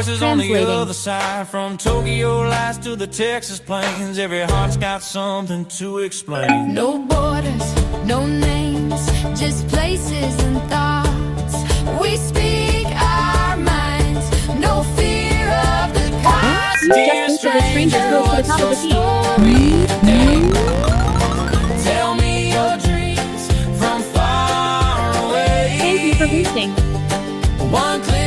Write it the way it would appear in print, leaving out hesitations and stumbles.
is on the Translating. other side. From Tokyo lights to the Texas plains, every heart's got something to explain. No borders, no names, just places and thoughts. We speak our minds, no fear of the cost. Just think of the stranger goes to the top of the sea. Tell me your dreams from far away. Thank you for boosting. One click